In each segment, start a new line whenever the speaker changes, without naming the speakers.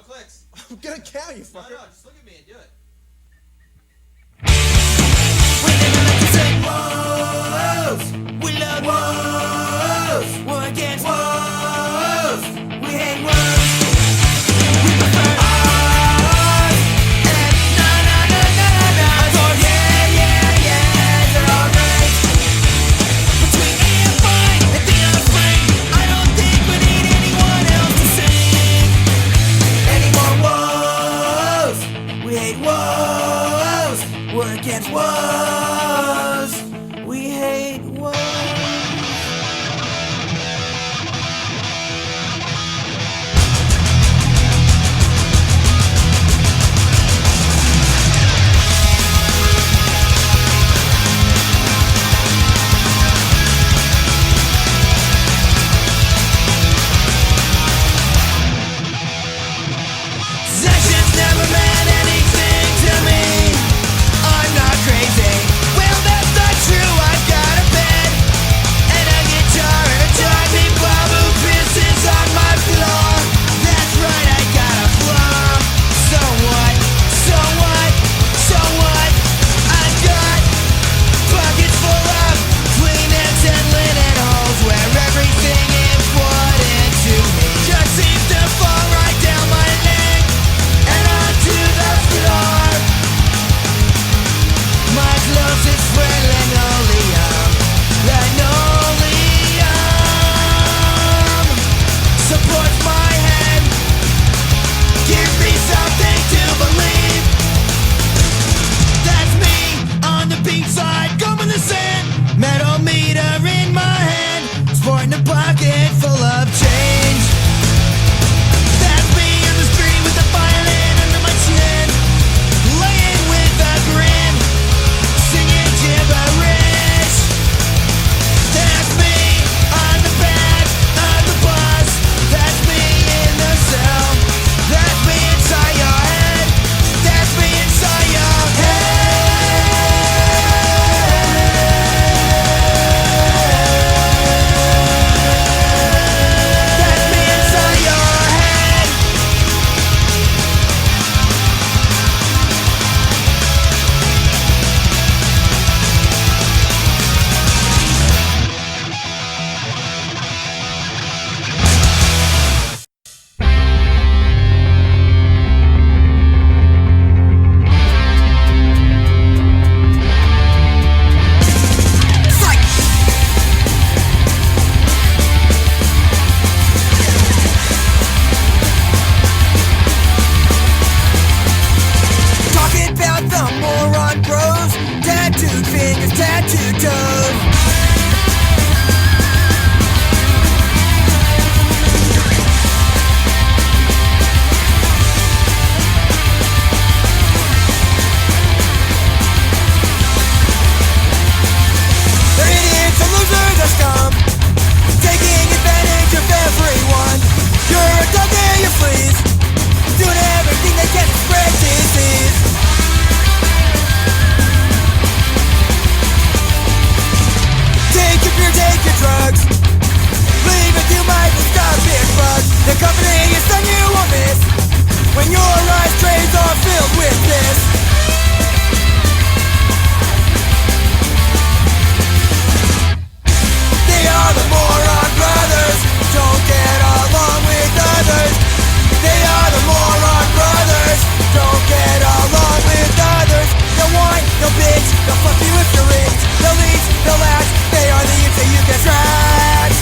clicks.
I'm gonna count you, fucker.
No, just look at me and do it.
Woes, we love woes, we're against woes, we hate woes, we prefer ours, and na. Adore, yeah, they're alright. Between A and Fine and the Offspring, I don't think we need anyone else to sing. Any more woes, we hate woes, we're against woes, we hate woes. Sections never meant anything to me. I'm not crazy. Well, that's not true. I've got a bed and a guitar and a tiny blob who pisses on my floor. That's right, I got a flaw. So what? So what? So what? I've got buckets full of Kleenex and linen holes where everything important to me just seems to fall right down my leg and onto the floor. My closest friend, Linoleum, supports my head. Give me something to believe. That's me on the beach side, combing the sand. Metal meter in my hand, sporting a pocket full of change. That's me on the street with a violin under my chin, laying with a grin, singing gibberish. That's me on the back of the bus. That's me in the cell. That's me inside your head. That's me inside your head. That's me inside your head. Talking about the Moron Bros, tattooed fingers, tattooed toes. They're idiots, they're losers, they're scum, taking advantage of everyone. You're a dog and you fleas, doing everything they can to spread disease. Take your beer, take your drugs, leave it to microscopic bugs. The company is done, you won't miss when your eyes trays are filled with this. They are the Moron Brothers, don't get along with others. They are the Moron Brothers, don't get along with others. They'll whine, they'll bitch, they'll fuck you if you're rich. They'll leech, they'll lash, they are the youths that you can trash.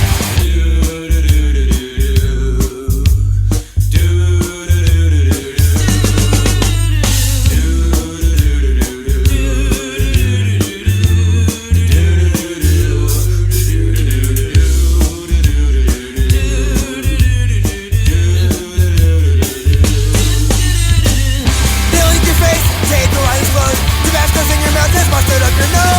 They'll eat your face, tape the lines closed. Tabasco's in your mouth, there's mustard up your nose.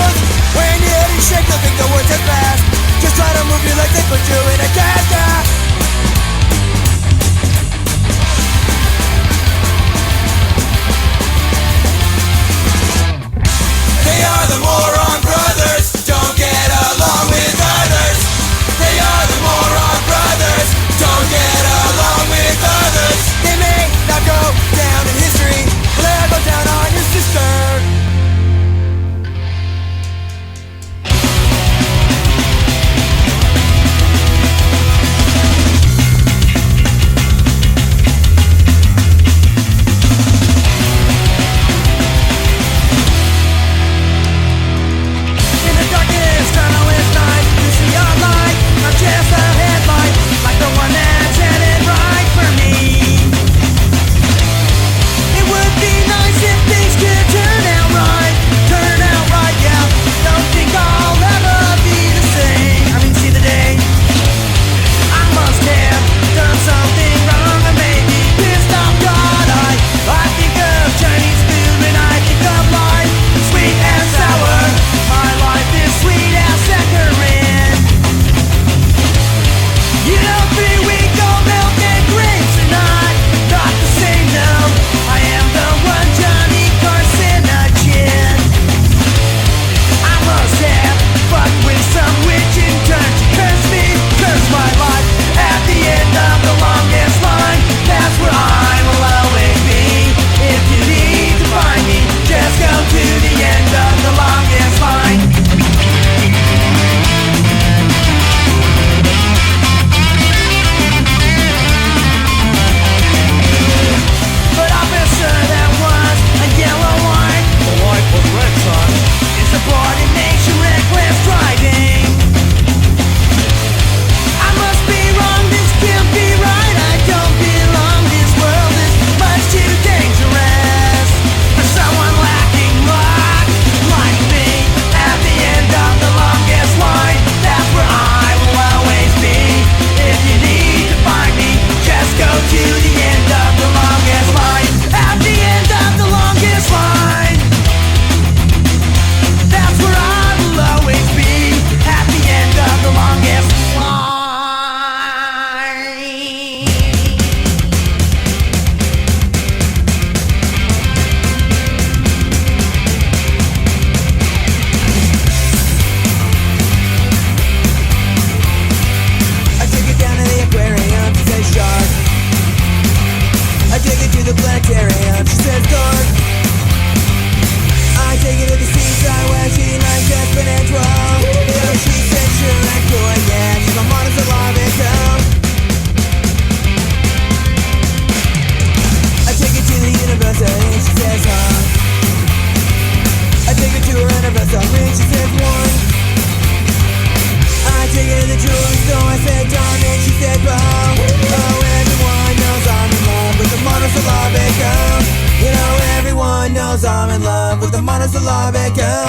knows I'm in love with the Monosyllabic Girl.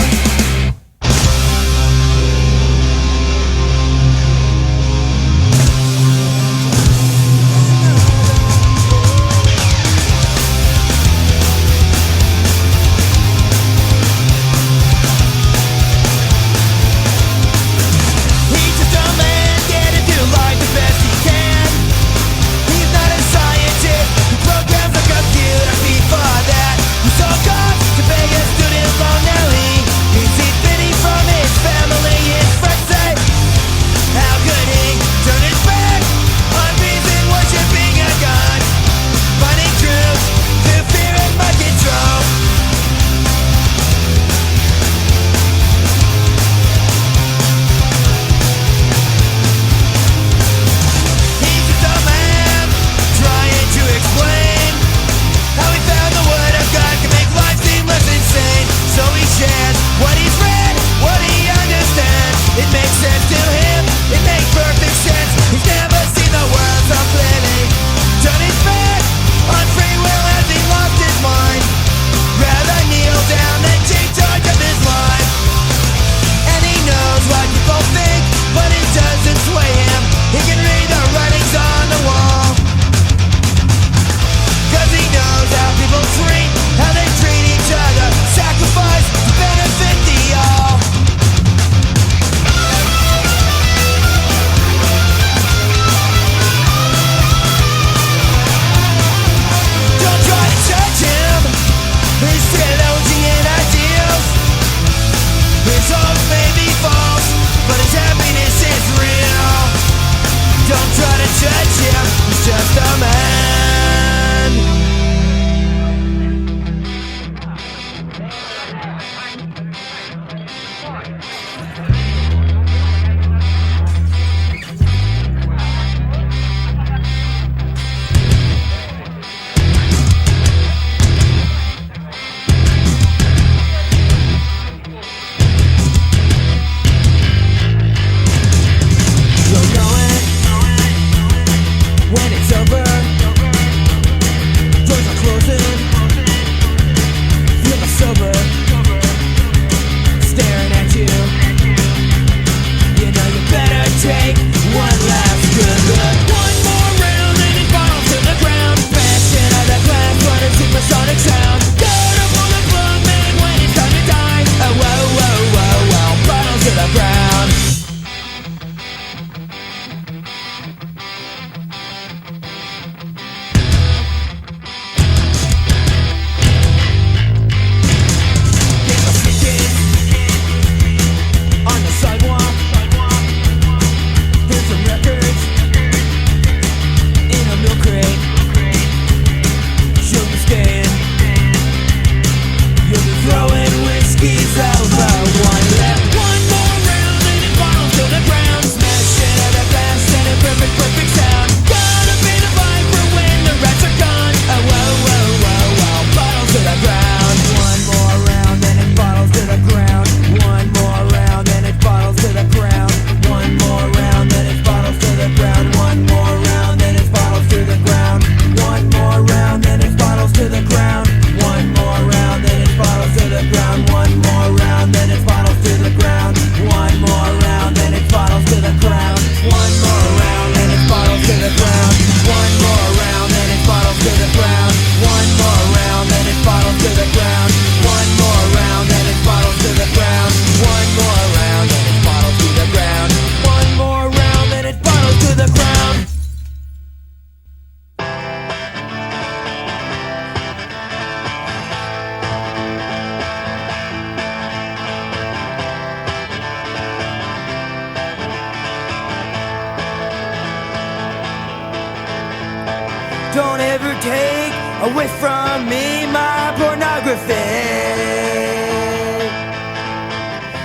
Don't ever take away from me my pornography.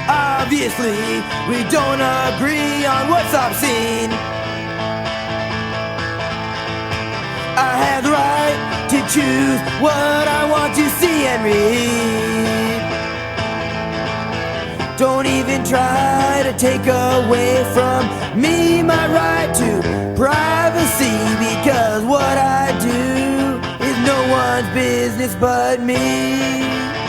Obviously, we don't agree on what's obscene. I have the right to choose what I want to see and read. Don't even try to take away from me my right to privacy, because what I do is no one's business but me.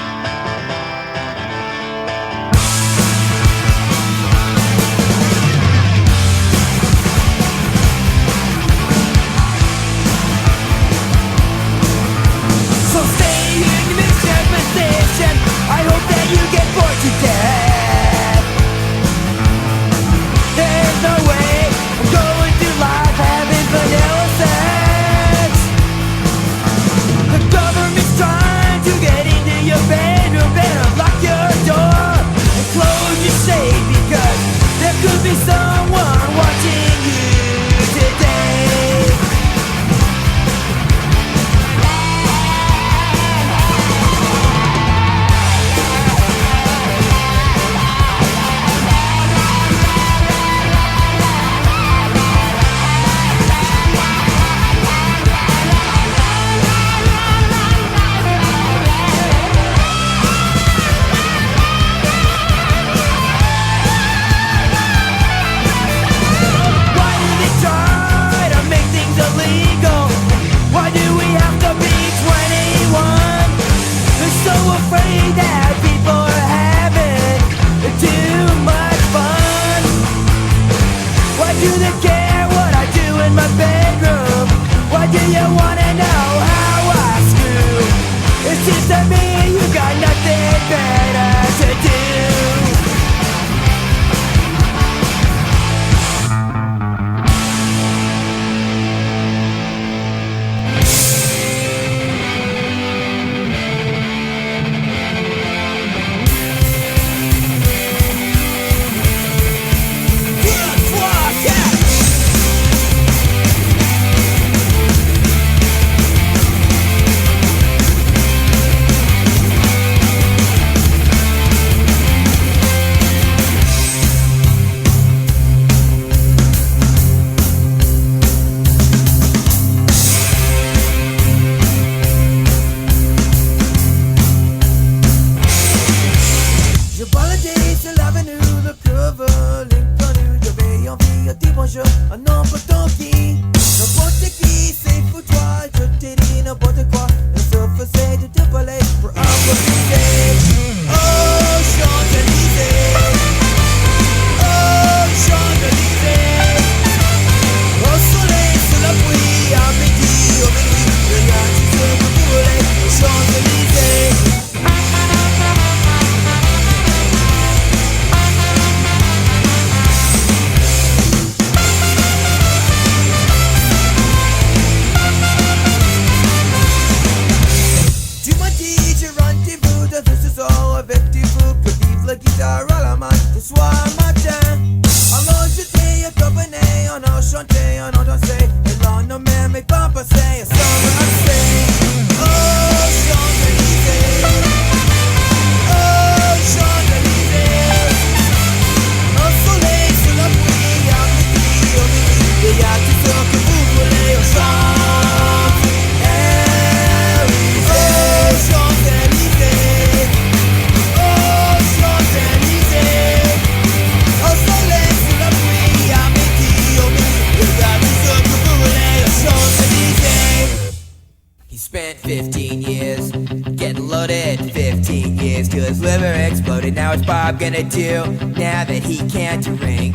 Spent 15 years getting loaded, 15 years till his liver exploded. Now what's Bob gonna do now that he can't drink?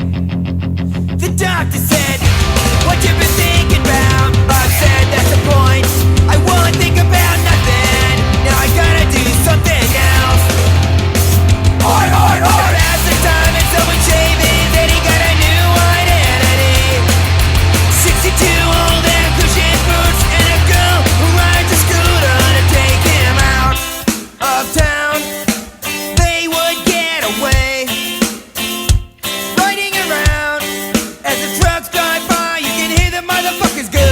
The doctor said, what you been thinking about? Bob said, that's the point, I won't think about nothing. Now I gotta do something else. Pass the time and someone shaving, then he got a new identity. 62 old and cushion boots and a girl who rides a scooter to take him out of town. They would get away, riding around. As the trucks drive by, you can hear the motherfuckers go.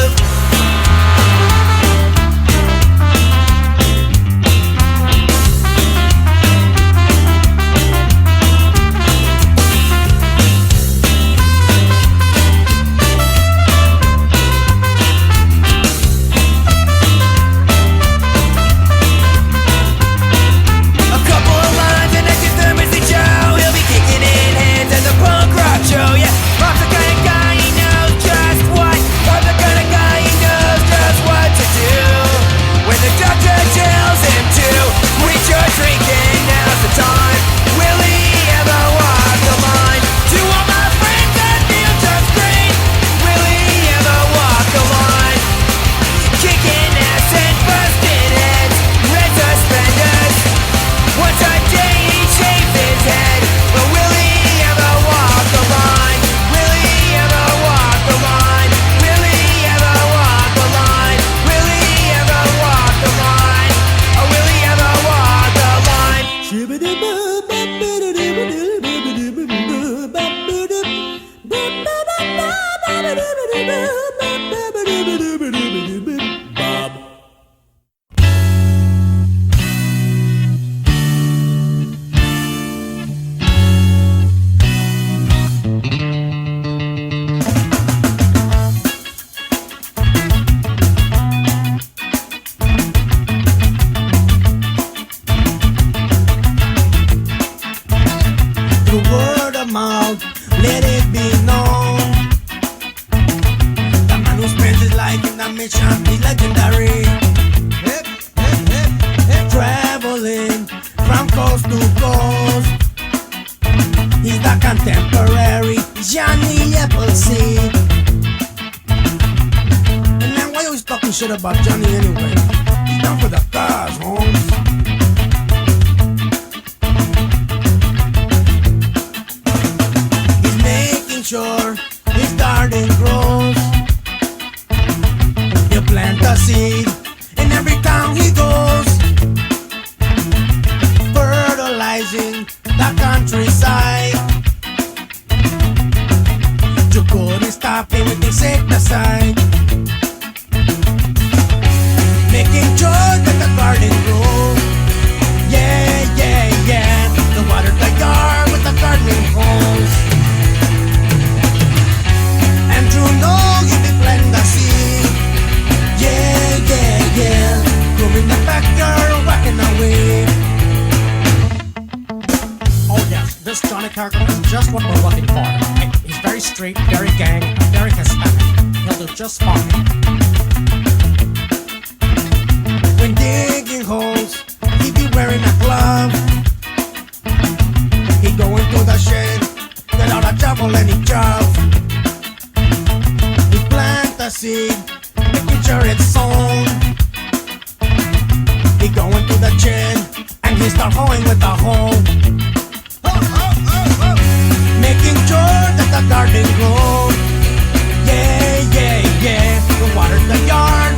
Shit about Johnny anyway. He's down for the cause, Holmes. He's making sure his garden grows. He'll plant a seed in every town he goes, fertilizing the countryside. You couldn't stop him with insecticide. Making sure that the garden grows. Yeah, yeah, yeah. The water the yard with the gardening hose. And you know you be planting the seed. Yeah, yeah, yeah. Growing the backyard, whacking away.
Oh yes, this Johnny character is just what we're looking for. He's very straight, very gang, very Hispanic. He'll do just fine.
When digging holes, he be wearing a glove. He go into the shed, get out a shovel and he jump. He plant the seed, making sure it's sown. He go into the shed and he start hoeing with a hoe. Making sure that the garden grows. Yeah, yeah, yeah. The water the yard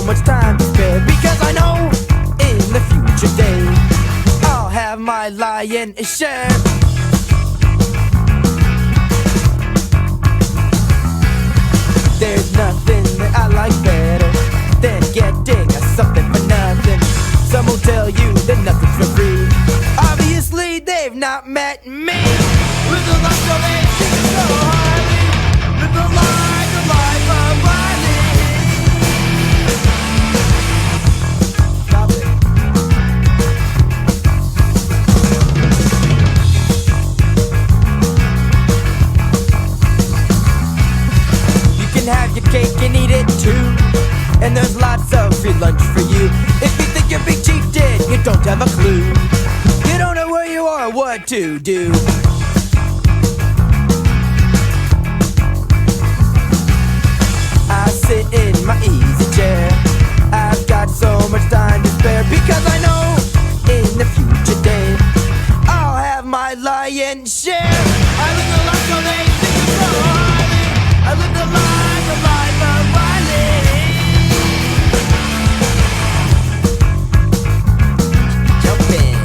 much time to spare, because I know in the future day I'll have my lion share. There's nothing that I like better than getting something for nothing. Some will tell you that nothing's for free. Obviously they've not met me. Live the life so they think so highly. Live the life of Riley. Stop it. You can have your cake and eat it too, and there's lots of free lunch for you. If you think you're being cheated, you don't have a clue. You don't know where you are or what to do. I sit in my easy chair. I've got so much time to spare, because I know in the future day I'll have my lion share. I live the life so they think it's so highly. I live the life of Riley. Jump in.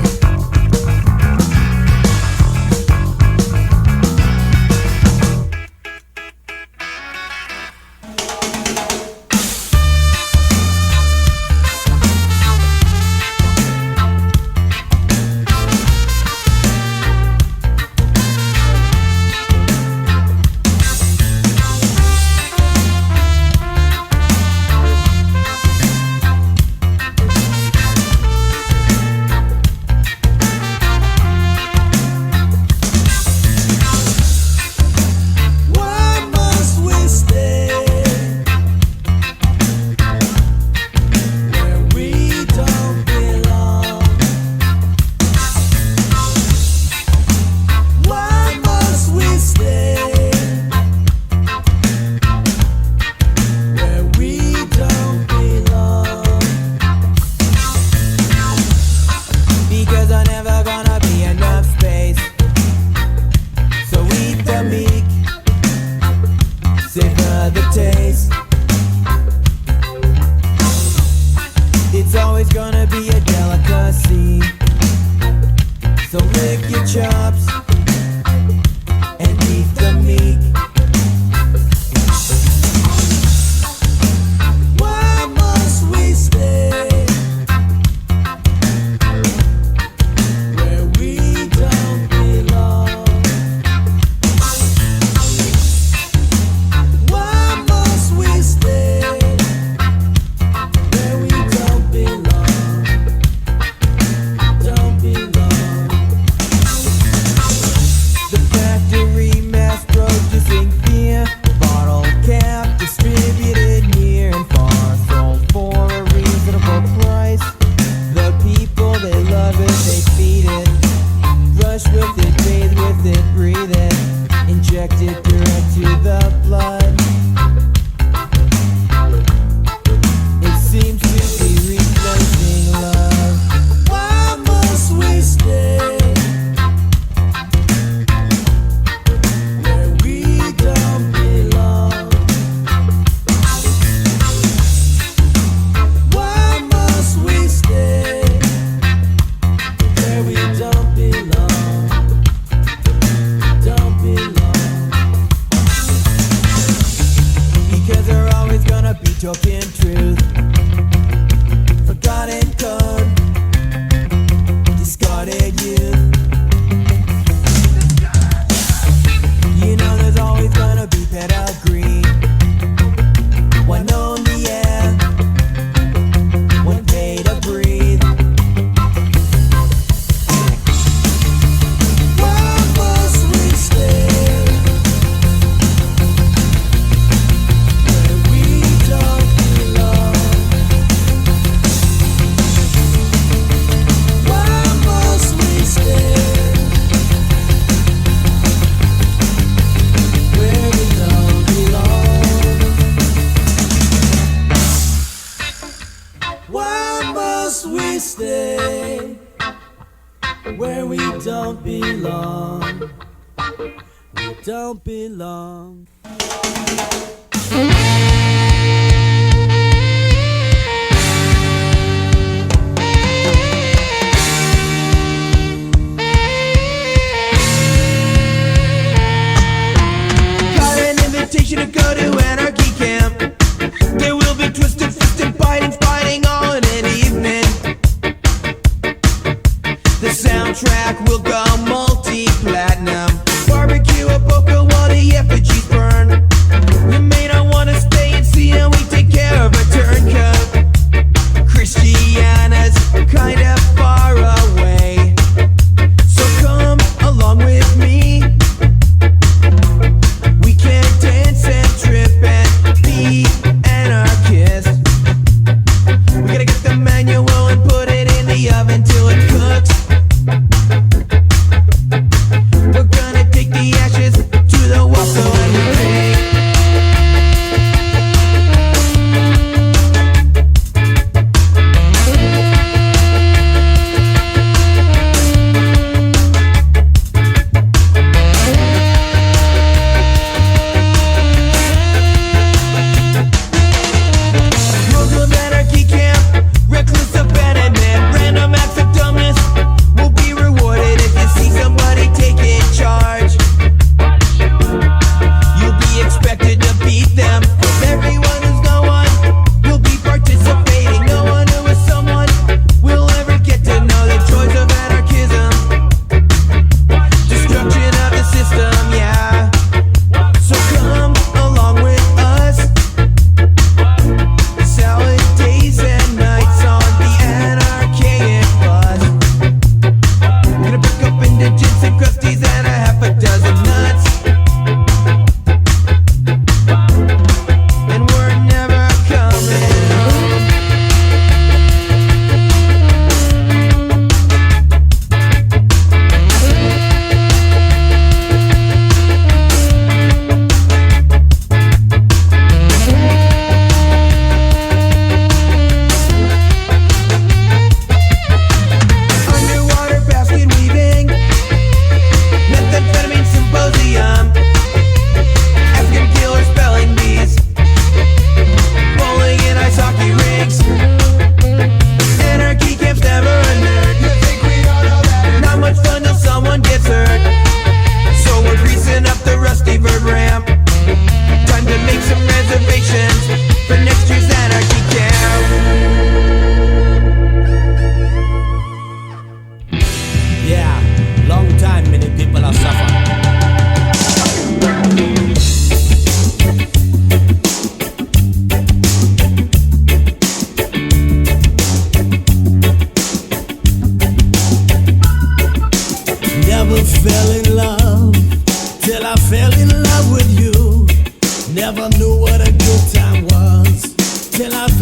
don't belong. We don't belong.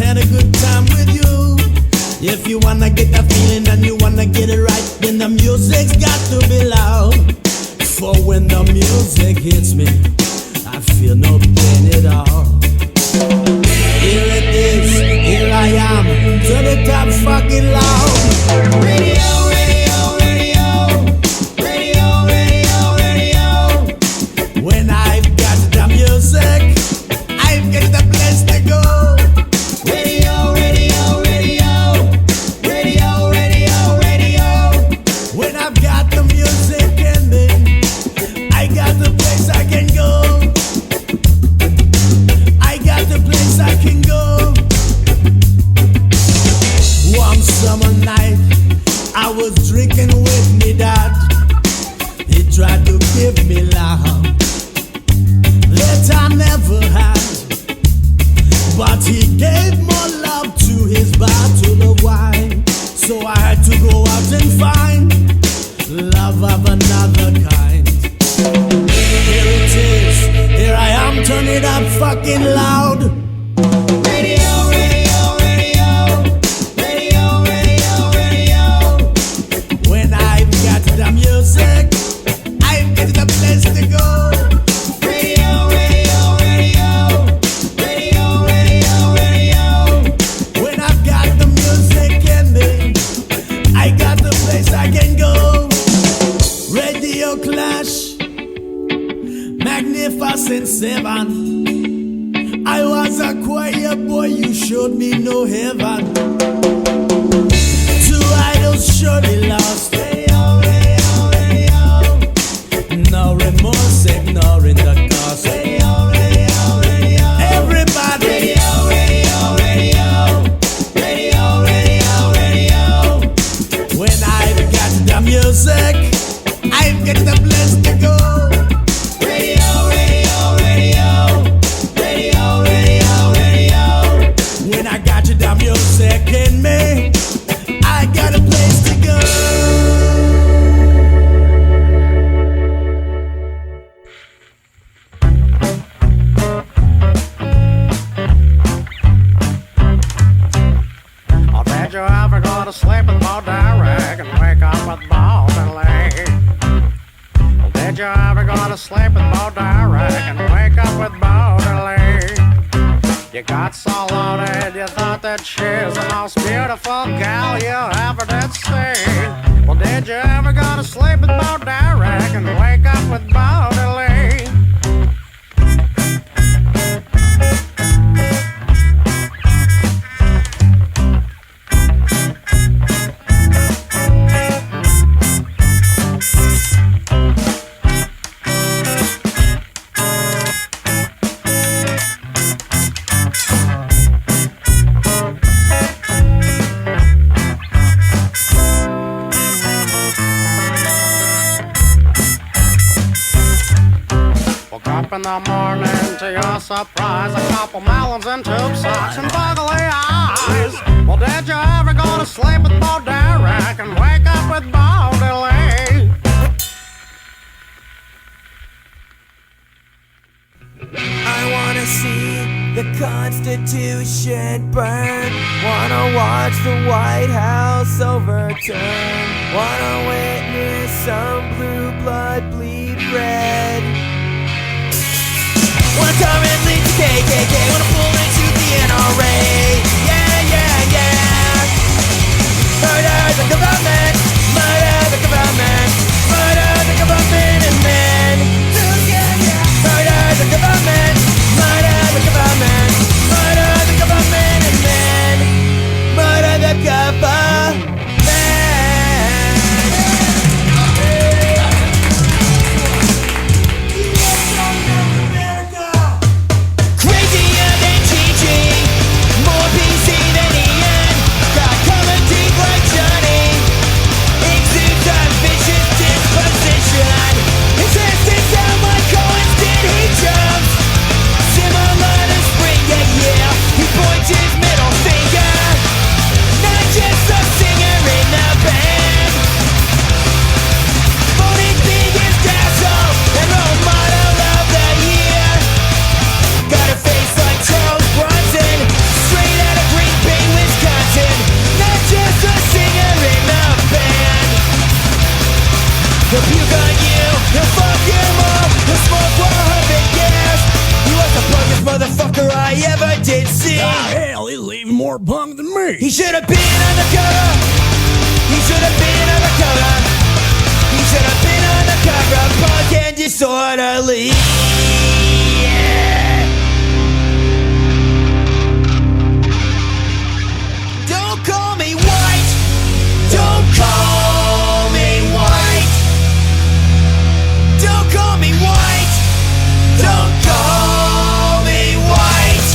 had a good time with you. If you wanna get that feeling and you wanna get it right, then the music's got to be loud. For when the music hits me, I feel no pain at all. Here it is, here I am, turn it up fucking loud. Radio, radio, radio, radio, radio, radio. When I've got the music, I've got the place to go. Radio, radio, radio, radio, radio, radio. When I've got the music in me, I got the place I can go. I got the place I can go. One summer night, I was drinking with me dad. He tried to give me love that I never had, but he gave more love to his bottle of wine. So I had to go out and find love of another kind. Here it is, here I am, turn it up fucking loud. Radio, radio, radio, radio, radio, radio. When I've got the music, I've got the place to go. Radio, radio, radio, radio, radio, radio. When I've got the music in me, I got the place I can go. Radio Clash, Magnificent Seven. I was a quiet boy, you showed me no heaven. Two idols surely lost. Radio, radio, radio. No remorse, ignoring the cost. Radio, radio, radio. Everybody. Radio, radio, radio. Radio, radio, radio. When I've got the music, I've got the place to go. Radio, radio, radio. Radio, radio, radio. When I got you the music in me, I got a place to go.
Oh, did you ever go to sleep with Bo Derek and wake up with Buggley? Oh, did you ever go to sleep with Bo Derek and wake up with Buggley? You got so loaded, you thought that she's the most beautiful gal you ever did see. Well, did you ever go to sleep with Bo Derek and wake up with Buggley? Up in the morning, to your surprise, a couple melons and tube socks and Buggley Eyes. Well, did you ever go to sleep with Bo Derek and wake up with Buggley?
I wanna see the Constitution burn. Wanna watch the White House overturn. Wanna witness some blue blood bleed red. Wanna come and lead the KKK. Wanna pull into the NRA. Yeah, yeah, yeah. Murder the government. Murder the government. Murder the government and men. Murder the government. Murder the government. Murder the government and men. Murder the government. Crazier than Gigi. More people.
more punk than me.
He should have been undercover. He should have been undercover. He should have been undercover, punk and disorderly. Don't call me white. Don't call me white. Don't call me white. Don't call me white.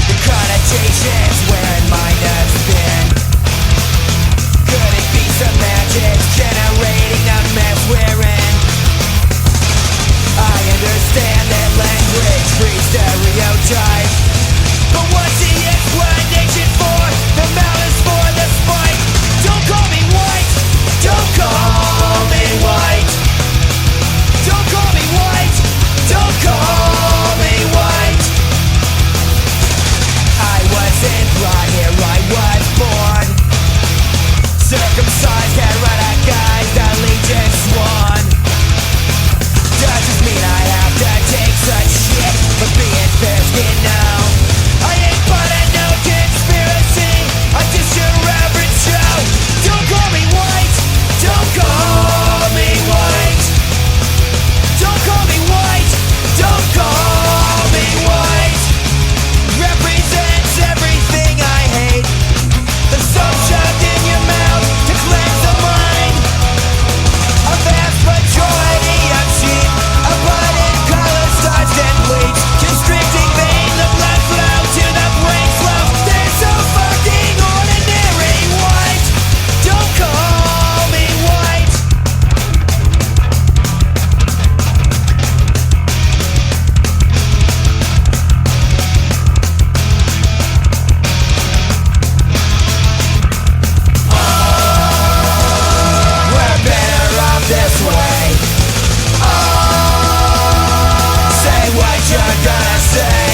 The connotations where mine has been. Could it be some magic generating the mess we're in? I understand that language breeds stereotype, but what's the explanation for the malice for the spite? Don't call me white. Don't call me white. Don't call me white. Don't call me white. I wasn't brought here, I was born. Circumcised, heretical, allegiance sworn. Doesn't mean I have to take such shit for being fair-skinned now. I ain't part of no conspiracy, I'm just your average Joe. Don't call me white. Don't call me white. Don't call me white. Don't call me white. Represents everything I hate. The soap shoved in your mouth to cleanse the mind. A vast majority of sheep, a blood in color starts and bleeds. Constricting vein, the blood flow to the brain flow. They're so fucking ordinary white. Don't call me white. We're better off this way. Say what you're gonna say.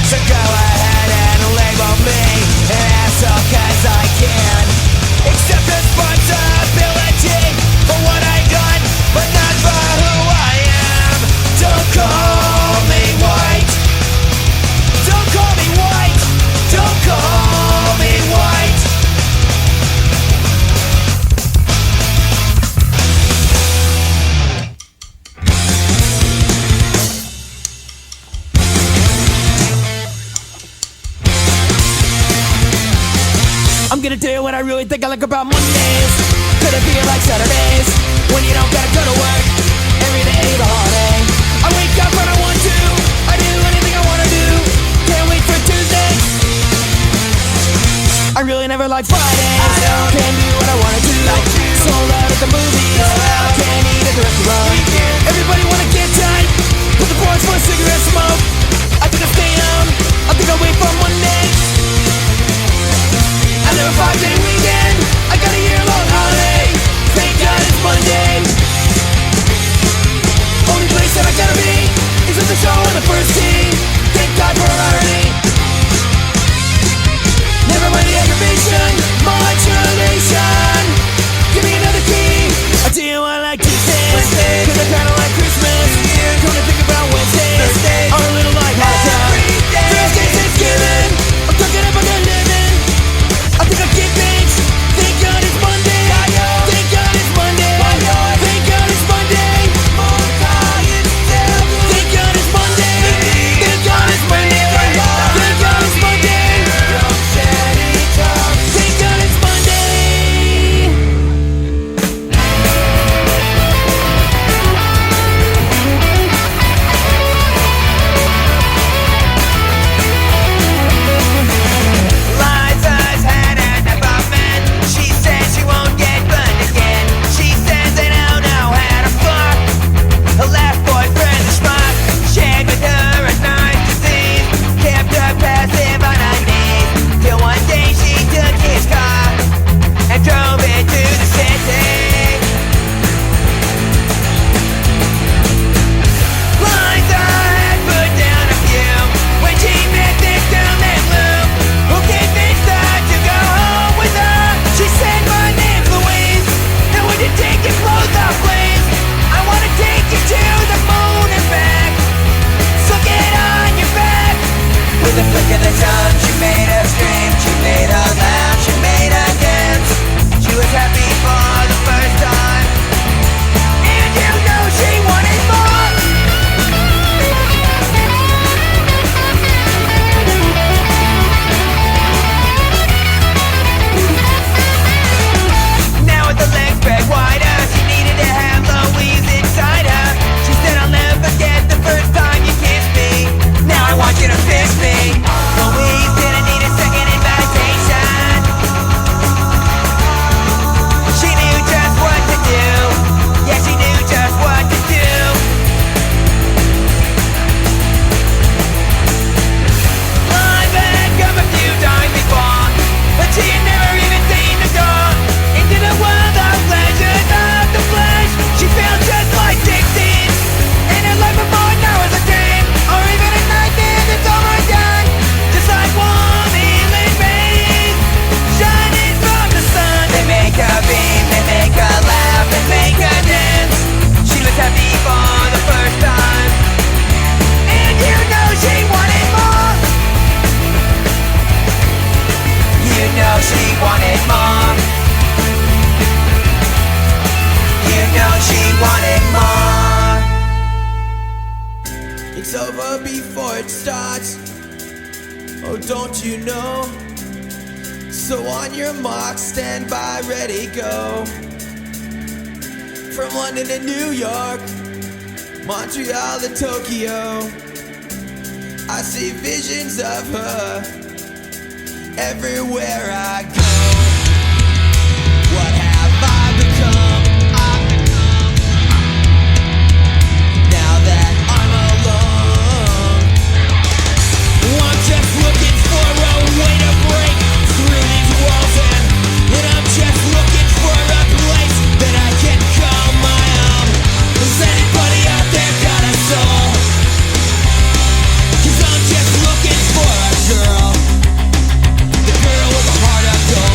So go ahead and label me an asshole, 'cause I can accept responsibility for what I've done, but not for who I am. Don't call me white. Don't call me white. Don't call me white. I'm gonna tell you what I really think I like about Mondays. Could it be like Saturdays, when you don't gotta go to work? Every day's a holiday. I wake up when I want to. I do anything I wanna do. Can't wait for Tuesday. I really never like Fridays. Can't do what I wanna do. Sold out at the movies. Can't eat at the restaurant. Everybody wanna get tight. Put the boys for a cigarette smoke. I think I'll stay home. I think I'll wait for Monday. I live a 5-day weekend. I got a year-long holiday. Thank God it's Monday. Only place that I gotta be is at the show on the first tee. Thank God for irony. Never mind the aggravation, modulation. her jump, she made her scream, she made her laugh, she made her dance. She was happy for the first time, and you know she wanted more. Now with the legs spread wider, she needed to have Louise inside her. She said, I'll never forget the first time you kissed me. Now I want you to fix me. Louise didn't need a second invitation. She knew just what to do. Yeah, she knew just what to do. Live had come a few times before, but she had never even seen the door into the world of pleasures of the flesh. She felt just like 16, and her life before now is a dream, or even a nightmare that's overdone. Just like warm evening rays shining from the sun. They make her beam, they make her laugh, and make her dance. She was happy for the first time, and you know she wanted more. You know she wanted more. You know she wanted more.
It's over before it starts. Oh, don't you know? So on your mark, stand by, ready, go. From London to New York, Montreal to Tokyo, I see visions of her everywhere I go. What have I become? Now that I'm alone, I'm just looking for a way to break through these walls, and I'm just looking for a place that I can call my own. Does anybody out there got a soul? 'Cause I'm just looking for a girl, the girl with a heart of gold.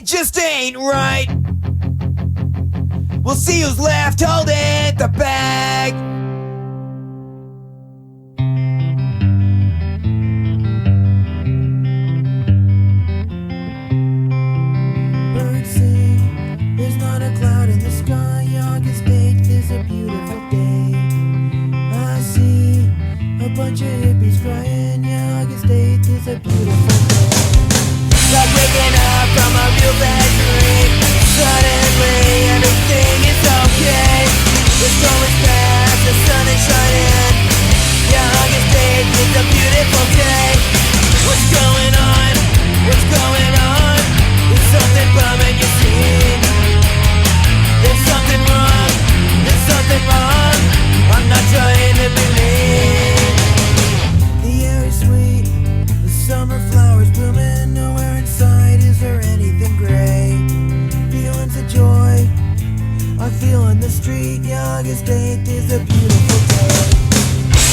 just ain't right. We'll see who's left holding the bag.
Birds sing, there's not a cloud in the sky. August 8th is a beautiful day. I see a bunch of hippies crying. Yeah, August 8th is a beautiful day.
Like waking up from a real bad dream. Suddenly everything is okay. The storm is past, the sun is shining. Yeah, August 8th is a beautiful day. What's going on? What's going on? There's something bumming your scene. There's something wrong. There's something wrong. I'm not trying to be mean.
The air is sweet, the summer flowers blooming. Nowhere inside is there anything gray. Feelings of joy I feel on the street. Yeah, August 8th is a beautiful day.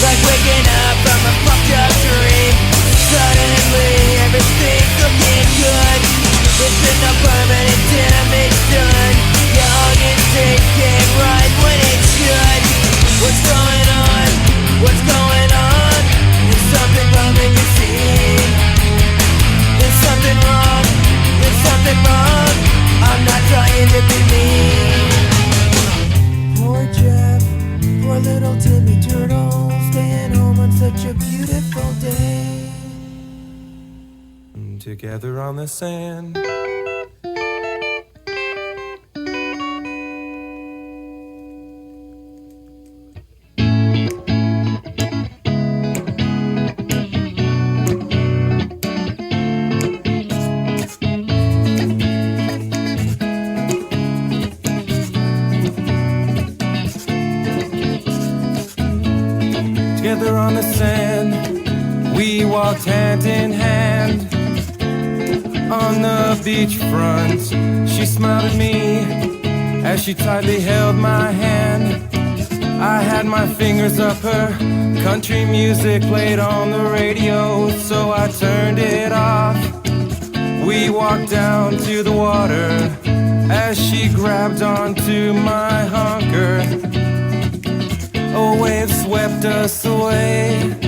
Like waking up from a fucked up dream. Suddenly everything's looking good. There's been no permanent damage done. Yeah, August 8th came right when it should. What's going on? What's going on? There's something bumming your scene. There's something wrong. There's something wrong. I'm not trying to be mean.
Poor Jeff, poor little Timmy Turtle, staying home on such a beautiful day.
Together on the sand. Together on the sand, we walked hand in hand. On the beachfront, she smiled at me as she tightly held my hand. I had my fingers up her, country music played on the radio, so I turned it off. We walked down to the water as she grabbed onto my honker. A wave swept us away.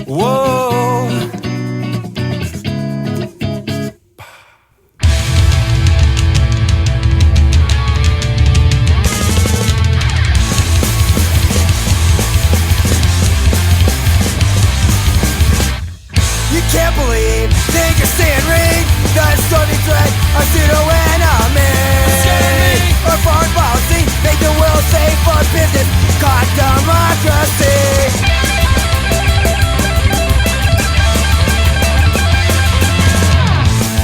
Whoa.
You can't believe, think you're seeing ring. That stony thread, a pseudo-enemy. Or foreign policy, make the world safe for business. God democracy.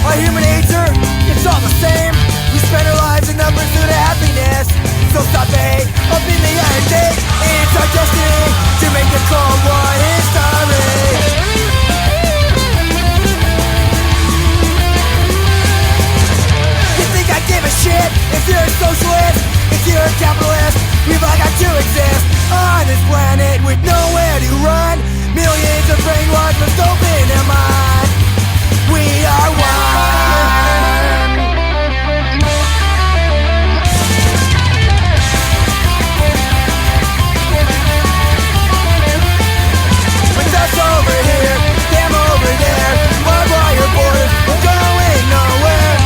Our human nature, it's all the same. We spend our lives in the pursuit of happiness. So stop the hate, up in the iron gate. It's our destiny to make the Cold War history. I give a shit if you're a socialist, if you're a capitalist. We've all got to exist on this planet with nowhere to run. Millions of brainwashed must open their mind. We are one. With us over here, them over there, barbed wire borders, we're going nowhere.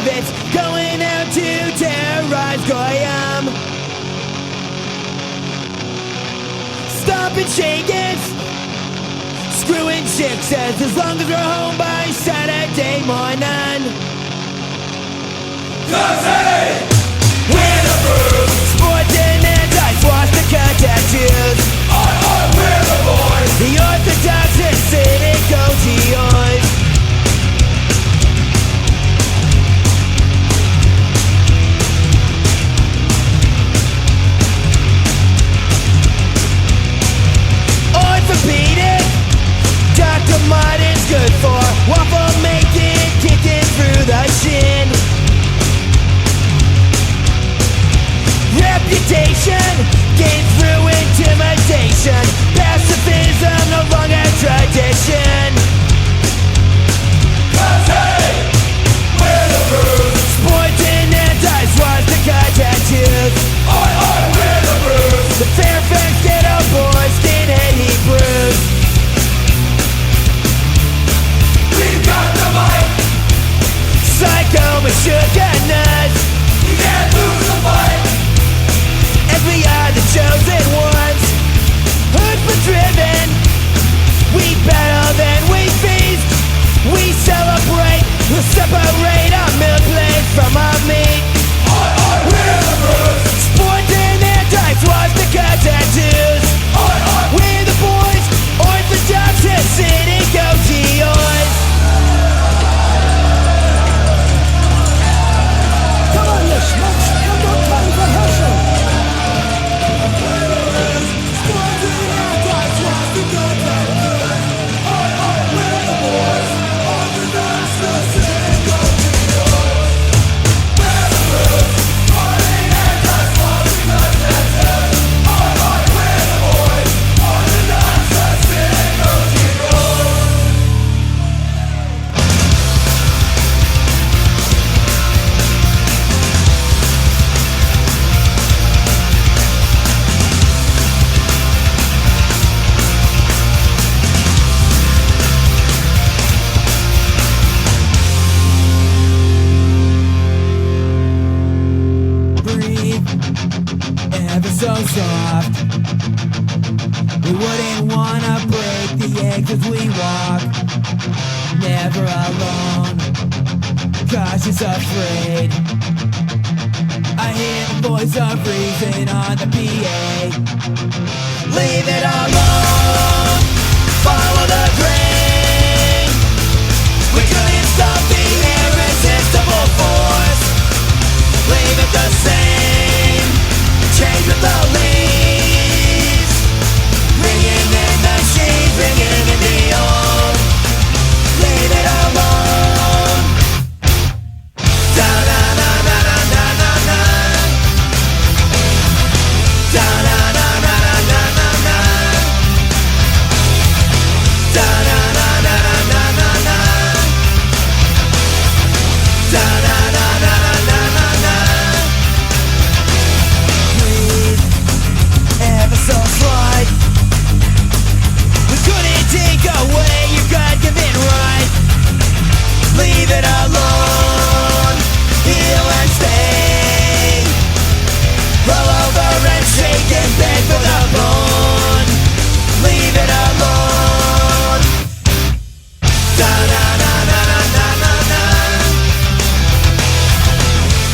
It's going out to terrorize Goyam. Stomping shakers, screwing chicks as long as we're home by Saturday morning. 'Cause hey, we're the Brews. Sporting and dice, swastika tattoos. We're the boys. The Orthodox Hasidic OTOs. Orthopedic, Dr. Martin's good for waffle making, kicking through the shin. Reputation, gained through intimidation. Pacifism, no longer tradition. 'Cause hey, we're the Brews. Sporting and dice, swastika tattoos. We're the Brews. The Fairfax Ghetto Boys, skinhead Hebrews. We've got the mic. Psycho, Meshuggah nuts. You can't lose the fight. And we are the chosen ones. Hood but driven. We battle, then we feast. We celebrate. We'll separate our meal plates from our meat. We're the Brews. Sporting and dice, swastika tattoos. We're the boys. Orthodox Hasidic OTOs.
Come on, you schmucks. I've got time for hustle.
So soft, we wouldn't wanna break the eggs as we walk. Never alone, cautious, afraid. I hear the voice of reason on the PA. Leave it alone, follow the grain. We couldn't stop the irresistible force. Leave it the same. Change with the leaves. Ringing in the sheets, ringing in the old. Leave it alone. Da da da da da da da da. Da da da da da da da da. Da da da da da da da da. Da da da da da da da. Ever so slight. We couldn't take away your God-given right. Leave it alone. Heal and stay. Roll over and shake and beg for the bone. Leave it alone. Da da da da da da da da.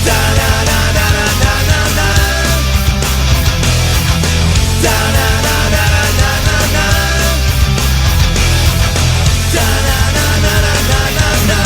Da da da da da da da da. Da da da da da da da da. Da da da da da da da da.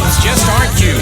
things just aren't you.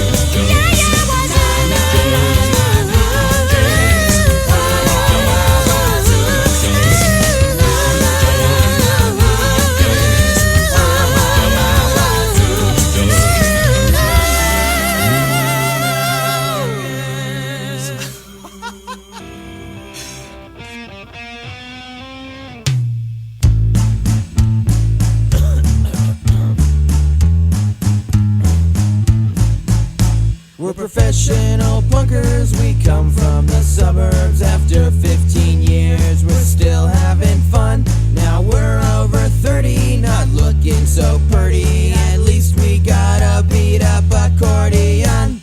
We're professional punkers, we come from the suburbs. After 15 years, we're still having fun. Now we're over 30, not looking so pretty. At least we got a beat up accordion.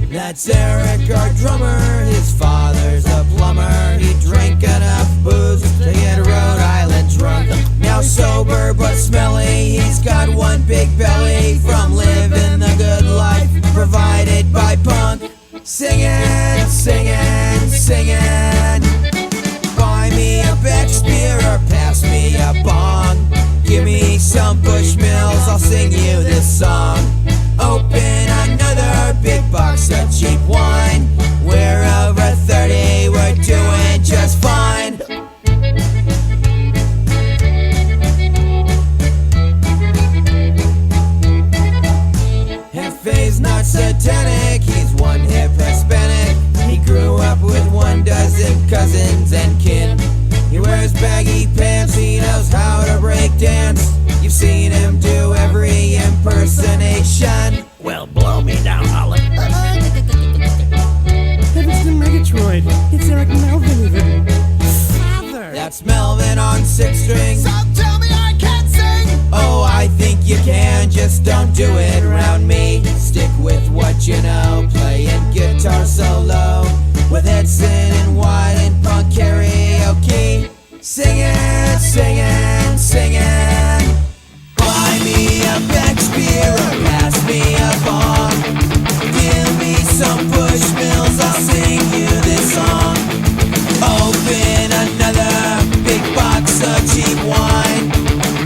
That's Eric, our drummer, his father's a plumber. He drank enough booze to get Rhode Island drunk. Now sober but smelly, he's got one big belly from living the good life provided by punk. Singing, singing, singing. Buy me a Beck's beer or pass me a bong. Give me some Bushmills, I'll sing you this song. Open another big box of cheap wine. We're over 30, we're doing just fine. Hefe's not satanic, he's one hip Hispanic. He grew up with 12 cousins and kin. He wears baggy pants, he knows how to break dance. You've seen him do every impersonation.
Well, blow me down, Olive.
Heavens to Megatroid. It's Eric Melvin even. Father.
That's Melvin on 6 strings.
So tell me I can't sing.
Oh, I think you can, just don't do it around me. Stick with what you know, playing guitar solo with Edson and White and punk karaoke. Singing, singing, singing. Buy me a Beck's beer or pass me a bong. Give me some Bushmills, I'll sing you this song. Open another big box of cheap wine.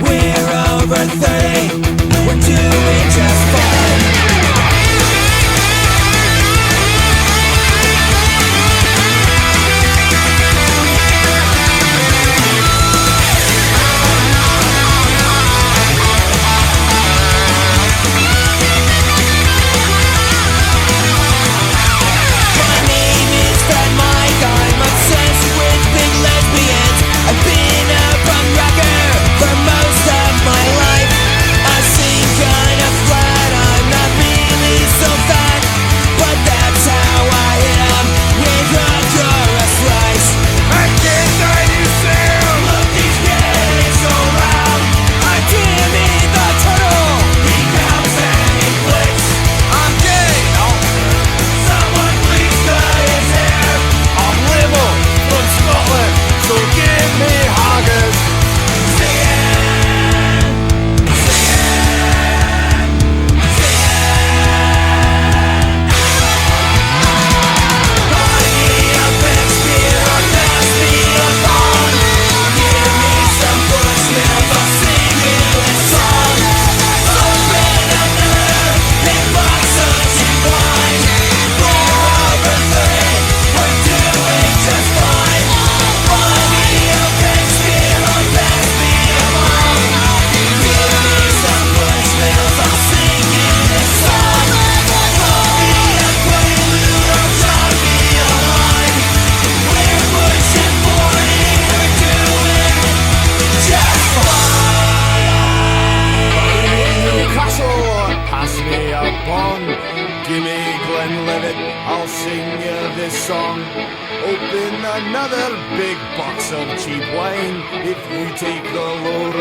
We're over 30, we're doing just fine.
Open another big box of cheap wine. If you take the load